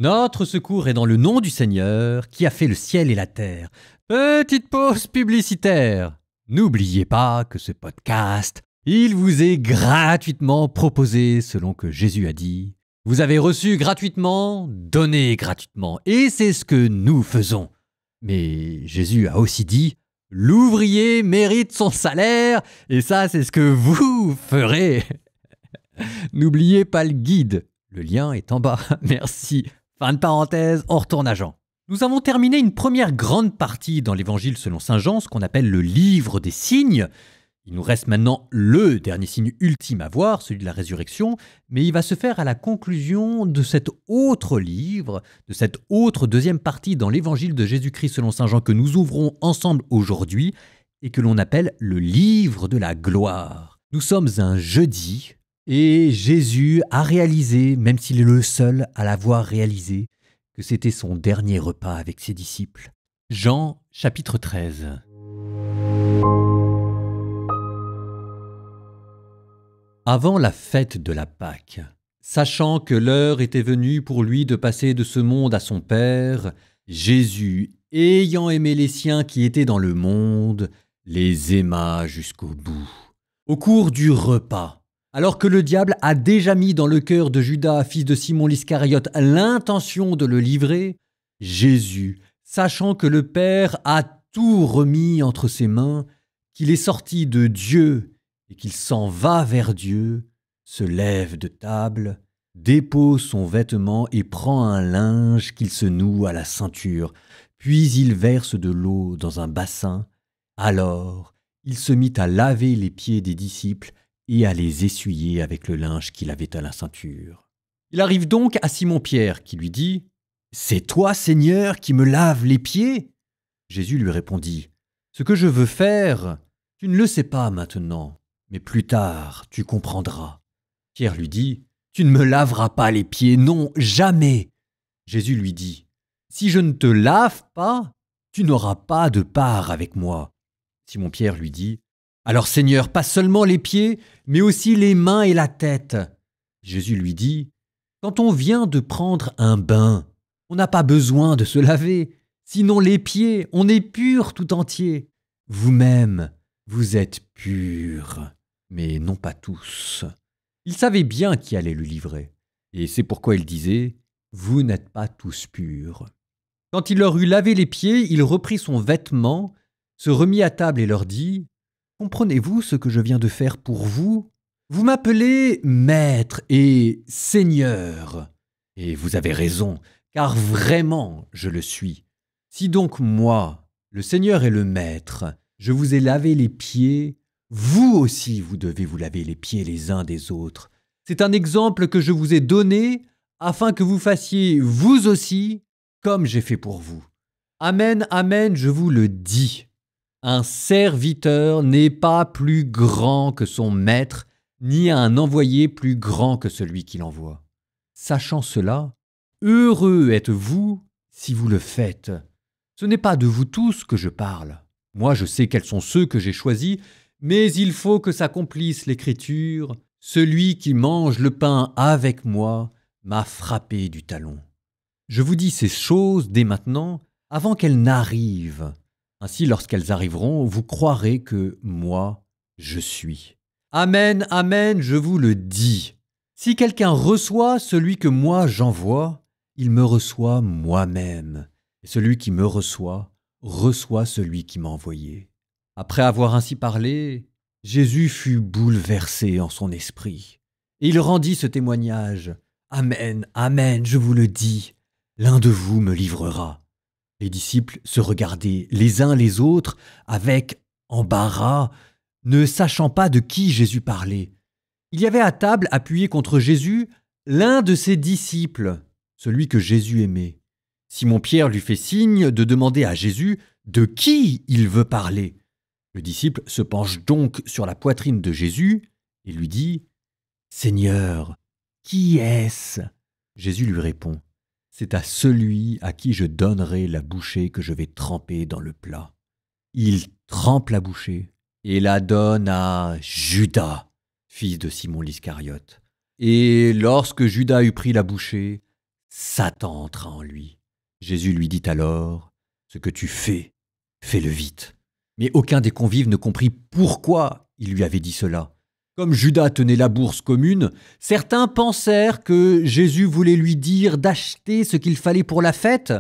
Notre secours est dans le nom du Seigneur qui a fait le ciel et la terre. Petite pause publicitaire. N'oubliez pas que ce podcast, il vous est gratuitement proposé selon que Jésus a dit. Vous avez reçu gratuitement, donnez gratuitement. Et c'est ce que nous faisons. Mais Jésus a aussi dit, l'ouvrier mérite son salaire, et ça c'est ce que vous ferez. N'oubliez pas le guide. Le lien est en bas. Merci. Fin de parenthèse, on retourne à Jean. Nous avons terminé une première grande partie dans l'évangile selon saint Jean, ce qu'on appelle le livre des signes. Il nous reste maintenant le dernier signe ultime à voir, celui de la résurrection, mais il va se faire à la conclusion de cet autre livre, de cette autre deuxième partie dans l'évangile de Jésus-Christ selon saint Jean que nous ouvrons ensemble aujourd'hui et que l'on appelle le livre de la gloire. Nous sommes un jeudi. Et Jésus a réalisé, même s'il est le seul à l'avoir réalisé, que c'était son dernier repas avec ses disciples. Jean, chapitre 13. Avant la fête de la Pâque, sachant que l'heure était venue pour lui de passer de ce monde à son Père, Jésus, ayant aimé les siens qui étaient dans le monde, les aima jusqu'au bout. Au cours du repas, alors que le diable a déjà mis dans le cœur de Judas, fils de Simon l'Iscariote, l'intention de le livrer, Jésus, sachant que le Père a tout remis entre ses mains, qu'il est sorti de Dieu et qu'il s'en va vers Dieu, se lève de table, dépose son vêtement et prend un linge qu'il se noue à la ceinture, puis il verse de l'eau dans un bassin. Alors, il se mit à laver les pieds des disciples et à les essuyer avec le linge qu'il avait à la ceinture. Il arrive donc à Simon-Pierre qui lui dit « C'est toi, Seigneur, qui me laves les pieds ?» Jésus lui répondit « Ce que je veux faire, tu ne le sais pas maintenant, mais plus tard tu comprendras. » Pierre lui dit « Tu ne me laveras pas les pieds, non, jamais !» Jésus lui dit « Si je ne te lave pas, tu n'auras pas de part avec moi. » Simon-Pierre lui dit « Alors Seigneur, pas seulement les pieds, mais aussi les mains et la tête. » Jésus lui dit « Quand on vient de prendre un bain, on n'a pas besoin de se laver, sinon les pieds, on est pur tout entier. Vous-même, vous êtes purs, mais non pas tous. » Il savait bien qui allait le livrer, et c'est pourquoi il disait « Vous n'êtes pas tous purs. » Quand il leur eut lavé les pieds, il reprit son vêtement, se remit à table et leur dit « Comprenez-vous ce que je viens de faire pour vous ? Vous m'appelez Maître et Seigneur. Et vous avez raison, car vraiment je le suis. Si donc moi, le Seigneur et le Maître, je vous ai lavé les pieds, vous aussi vous devez vous laver les pieds les uns des autres. C'est un exemple que je vous ai donné afin que vous fassiez vous aussi comme j'ai fait pour vous. Amen, amen, je vous le dis. Un serviteur n'est pas plus grand que son maître, ni un envoyé plus grand que celui qui l'envoie. Sachant cela, heureux êtes-vous si vous le faites. Ce n'est pas de vous tous que je parle. Moi, je sais quels sont ceux que j'ai choisis, mais il faut que s'accomplisse l'Écriture. Celui qui mange le pain avec moi m'a frappé du talon. Je vous dis ces choses dès maintenant, avant qu'elles n'arrivent. Ainsi, lorsqu'elles arriveront, vous croirez que moi, je suis. Amen, amen, je vous le dis. Si quelqu'un reçoit celui que moi j'envoie, il me reçoit moi-même. Et celui qui me reçoit celui qui m'a envoyé. Après avoir ainsi parlé, Jésus fut bouleversé en son esprit. Et il rendit ce témoignage. Amen, amen, je vous le dis, l'un de vous me livrera. Les disciples se regardaient les uns les autres avec embarras, ne sachant pas de qui Jésus parlait. Il y avait à table, appuyé contre Jésus, l'un de ses disciples, celui que Jésus aimait. Simon-Pierre lui fait signe de demander à Jésus de qui il veut parler. Le disciple se penche donc sur la poitrine de Jésus et lui dit « Seigneur, qui est-ce » Jésus lui répond « C'est à celui à qui je donnerai la bouchée que je vais tremper dans le plat. » Il trempe la bouchée et la donne à Judas, fils de Simon l'Iscariote. Et lorsque Judas eut pris la bouchée, Satan entra en lui. Jésus lui dit alors, « Ce que tu fais, fais-le vite. » Mais aucun des convives ne comprit pourquoi il lui avait dit cela. Comme Judas tenait la bourse commune, certains pensèrent que Jésus voulait lui dire d'acheter ce qu'il fallait pour la fête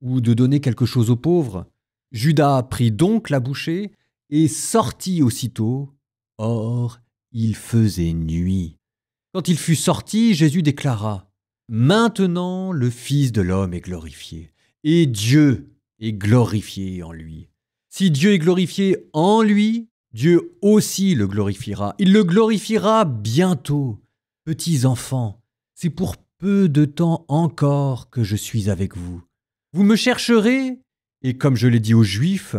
ou de donner quelque chose aux pauvres. Judas prit donc la bouchée et sortit aussitôt. Or, il faisait nuit. Quand il fut sorti, Jésus déclara « Maintenant le Fils de l'homme est glorifié, et Dieu est glorifié en lui. Si Dieu est glorifié en lui, Dieu aussi le glorifiera. Il le glorifiera bientôt. Petits enfants, c'est pour peu de temps encore que je suis avec vous. Vous me chercherez, et comme je l'ai dit aux Juifs,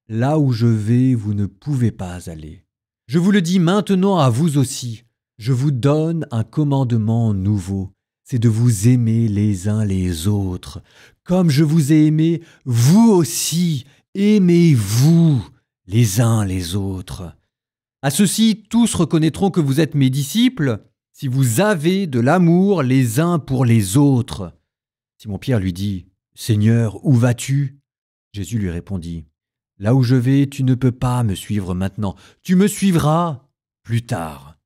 là où je vais, vous ne pouvez pas aller. Je vous le dis maintenant à vous aussi. Je vous donne un commandement nouveau, c'est de vous aimer les uns les autres. Comme je vous ai aimé, vous aussi, aimez-vous les uns les autres. À ceci, tous reconnaîtront que vous êtes mes disciples, si vous avez de l'amour les uns pour les autres. Simon-Pierre lui dit, « Seigneur, où vas-tu » Jésus lui répondit, « Là où je vais, tu ne peux pas me suivre maintenant, tu me suivras plus tard. »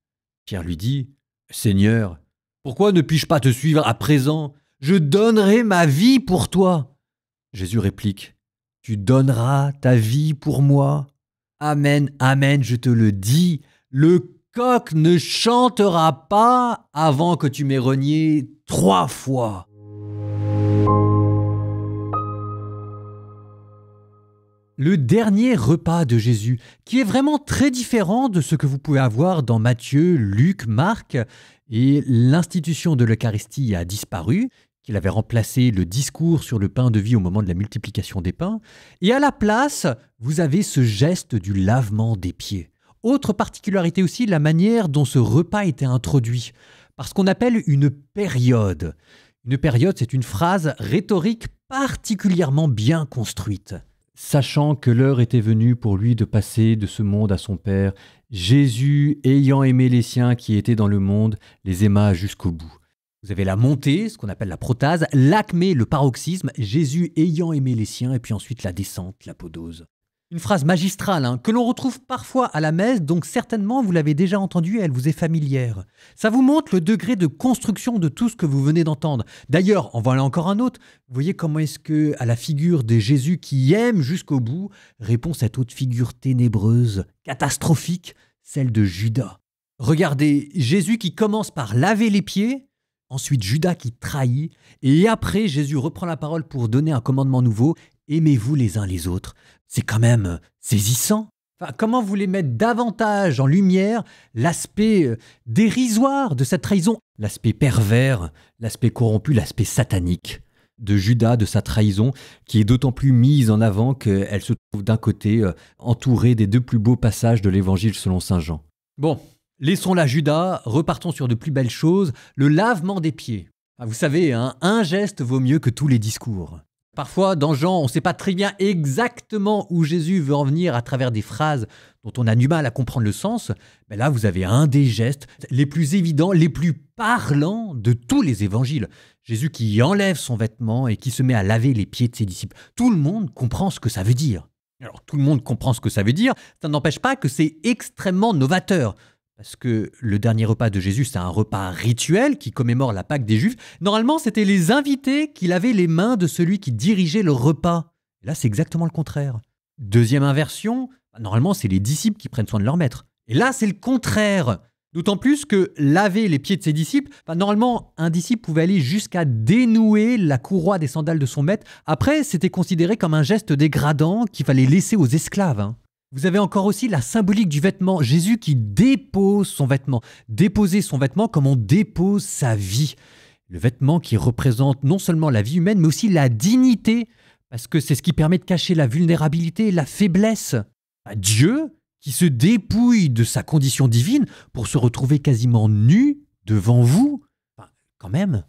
Pierre lui dit, « Seigneur, pourquoi ne puis-je pas te suivre à présent ? Je donnerai ma vie pour toi. » Jésus réplique, « Tu donneras ta vie pour moi ? Amen, amen, je te le dis, le coq ne chantera pas avant que tu m'aies renié 3 fois. » Le dernier repas de Jésus, qui est vraiment très différent de ce que vous pouvez avoir dans Matthieu, Luc, Marc, et l'institution de l'Eucharistie a disparu, qu'il avait remplacé le discours sur le pain de vie au moment de la multiplication des pains, et à la place, vous avez ce geste du lavement des pieds. Autre particularité aussi, la manière dont ce repas était introduit, par ce qu'on appelle une période. Une période, c'est une phrase rhétorique particulièrement bien construite. Sachant que l'heure était venue pour lui de passer de ce monde à son Père, Jésus, ayant aimé les siens qui étaient dans le monde, les aima jusqu'au bout. Vous avez la montée, ce qu'on appelle la protase, l'acmé, le paroxysme, Jésus ayant aimé les siens, et puis ensuite la descente, l'apodose. Une phrase magistrale que l'on retrouve parfois à la messe, donc certainement vous l'avez déjà entendue et elle vous est familière. Ça vous montre le degré de construction de tout ce que vous venez d'entendre. D'ailleurs, en voilà encore un autre. Vous voyez comment est-ce que, à la figure de Jésus qui aime jusqu'au bout, répond cette autre figure ténébreuse, catastrophique, celle de Judas. Regardez, Jésus qui commence par laver les pieds, ensuite Judas qui trahit, et après Jésus reprend la parole pour donner un commandement nouveau, aimez-vous les uns les autres. C'est quand même saisissant. Enfin, comment vous voulez mettre davantage en lumière l'aspect dérisoire de cette trahison, l'aspect pervers, l'aspect corrompu, l'aspect satanique de Judas, de sa trahison, qui est d'autant plus mise en avant qu'elle se trouve d'un côté entourée des 2 plus beaux passages de l'Évangile selon saint Jean. Bon, laissons là Judas, repartons sur de plus belles choses, le lavement des pieds. Vous savez, un geste vaut mieux que tous les discours. Parfois, dans Jean, on ne sait pas très bien exactement où Jésus veut en venir à travers des phrases dont on a du mal à comprendre le sens. Mais là, vous avez un des gestes les plus évidents, les plus parlants de tous les évangiles. Jésus qui enlève son vêtement et qui se met à laver les pieds de ses disciples. Tout le monde comprend ce que ça veut dire. Alors, tout le monde comprend ce que ça veut dire, ça n'empêche pas que c'est extrêmement novateur. Parce que le dernier repas de Jésus, c'est un repas rituel qui commémore la Pâque des Juifs. Normalement, c'était les invités qui lavaient les mains de celui qui dirigeait le repas. Et là, c'est exactement le contraire. Deuxième inversion, normalement, c'est les disciples qui prennent soin de leur maître. Et là, c'est le contraire. D'autant plus que laver les pieds de ses disciples, normalement, un disciple pouvait aller jusqu'à dénouer la courroie des sandales de son maître. Après, c'était considéré comme un geste dégradant qu'il fallait laisser aux esclaves. Vous avez encore aussi la symbolique du vêtement. Jésus qui dépose son vêtement. Déposer son vêtement comme on dépose sa vie. Le vêtement qui représente non seulement la vie humaine, mais aussi la dignité, parce que c'est ce qui permet de cacher la vulnérabilité et la faiblesse. Dieu qui se dépouille de sa condition divine pour se retrouver quasiment nu devant vous. Quand même.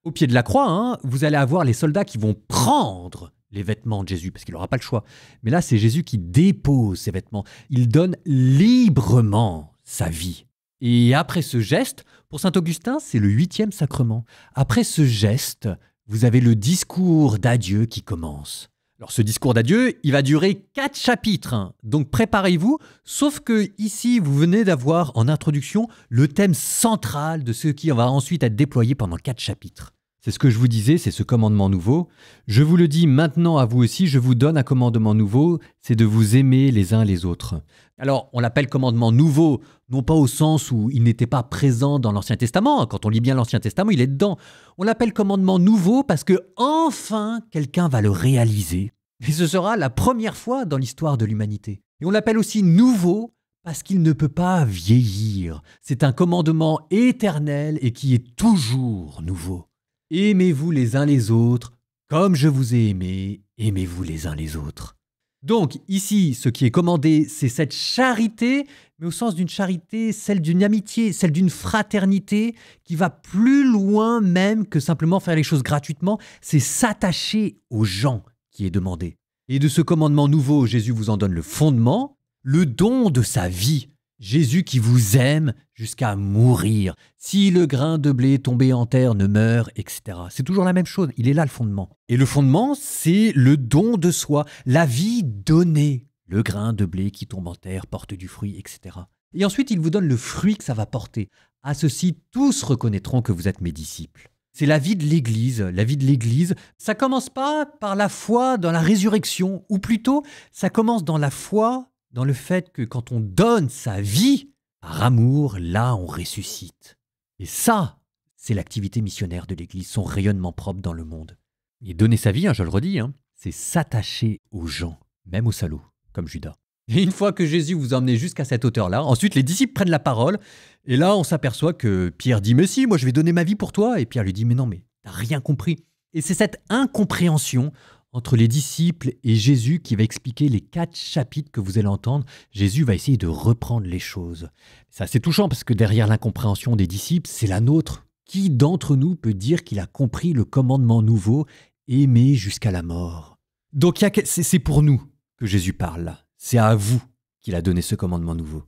Au pied de la croix, vous allez avoir les soldats qui vont prendre les vêtements de Jésus, parce qu'il n'aura pas le choix. Mais là, c'est Jésus qui dépose ses vêtements. Il donne librement sa vie. Et après ce geste, pour saint Augustin, c'est le 8e sacrement. Après ce geste, vous avez le discours d'adieu qui commence. Alors ce discours d'adieu, il va durer 4 chapitres, hein. Donc préparez-vous, sauf que ici, vous venez d'avoir en introduction le thème central de ce qui va ensuite être déployé pendant 4 chapitres. C'est ce que je vous disais, c'est ce commandement nouveau. Je vous le dis maintenant à vous aussi, je vous donne un commandement nouveau, c'est de vous aimer les uns les autres. Alors, on l'appelle commandement nouveau, non pas au sens où il n'était pas présent dans l'Ancien Testament. Quand on lit bien l'Ancien Testament, il est dedans. On l'appelle commandement nouveau parce que enfin quelqu'un va le réaliser. Et ce sera la première fois dans l'histoire de l'humanité. Et on l'appelle aussi nouveau parce qu'il ne peut pas vieillir. C'est un commandement éternel et qui est toujours nouveau. Aimez-vous les uns les autres, comme je vous ai aimé, aimez-vous les uns les autres. Donc ici, ce qui est commandé, c'est cette charité, mais au sens d'une charité, celle d'une amitié, celle d'une fraternité, qui va plus loin même que simplement faire les choses gratuitement, c'est s'attacher aux gens qui est demandé. Et de ce commandement nouveau, Jésus vous en donne le fondement, le don de sa vie. Jésus qui vous aime jusqu'à mourir. Si le grain de blé tombé en terre ne meurt, etc. C'est toujours la même chose, il est là le fondement. Et le fondement, c'est le don de soi, la vie donnée. Le grain de blé qui tombe en terre porte du fruit, etc. Et ensuite, il vous donne le fruit que ça va porter. À ceci, tous reconnaîtront que vous êtes mes disciples. C'est la vie de l'Église. La vie de l'Église, ça commence pas par la foi dans la résurrection, ou plutôt, ça commence dans la foi dans le fait que quand on donne sa vie, par amour, là on ressuscite. Et ça, c'est l'activité missionnaire de l'Église, son rayonnement propre dans le monde. Et donner sa vie, je le redis, c'est s'attacher aux gens, même aux salauds, comme Judas. Et une fois que Jésus vous a emmené jusqu'à cette hauteur-là, ensuite les disciples prennent la parole, et là on s'aperçoit que Pierre dit « Mais si, moi je vais donner ma vie pour toi », et Pierre lui dit « Mais non, mais t'as rien compris ». Et c'est cette incompréhension entre les disciples et Jésus qui va expliquer les 4 chapitres que vous allez entendre. Jésus va essayer de reprendre les choses. C'est assez touchant parce que derrière l'incompréhension des disciples, c'est la nôtre. Qui d'entre nous peut dire qu'il a compris le commandement nouveau, aimer jusqu'à la mort? Donc c'est pour nous que Jésus parle là. C'est à vous qu'il a donné ce commandement nouveau.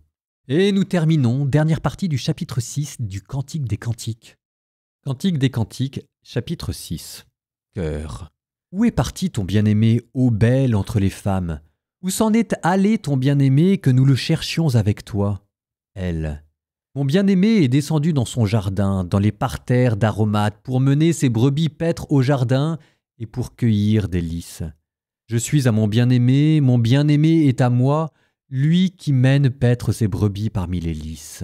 Et nous terminons, dernière partie du chapitre 6 du Cantique des Cantiques. Cantique des Cantiques, chapitre 6. Cœur. Où est parti ton bien-aimé, ô belle entre les femmes? Où s'en est allé ton bien-aimé que nous le cherchions avec toi? Elle. Mon bien-aimé est descendu dans son jardin, dans les parterres d'aromates, pour mener ses brebis paître au jardin et pour cueillir des lys. Je suis à mon bien-aimé est à moi, lui qui mène paître ses brebis parmi les lys.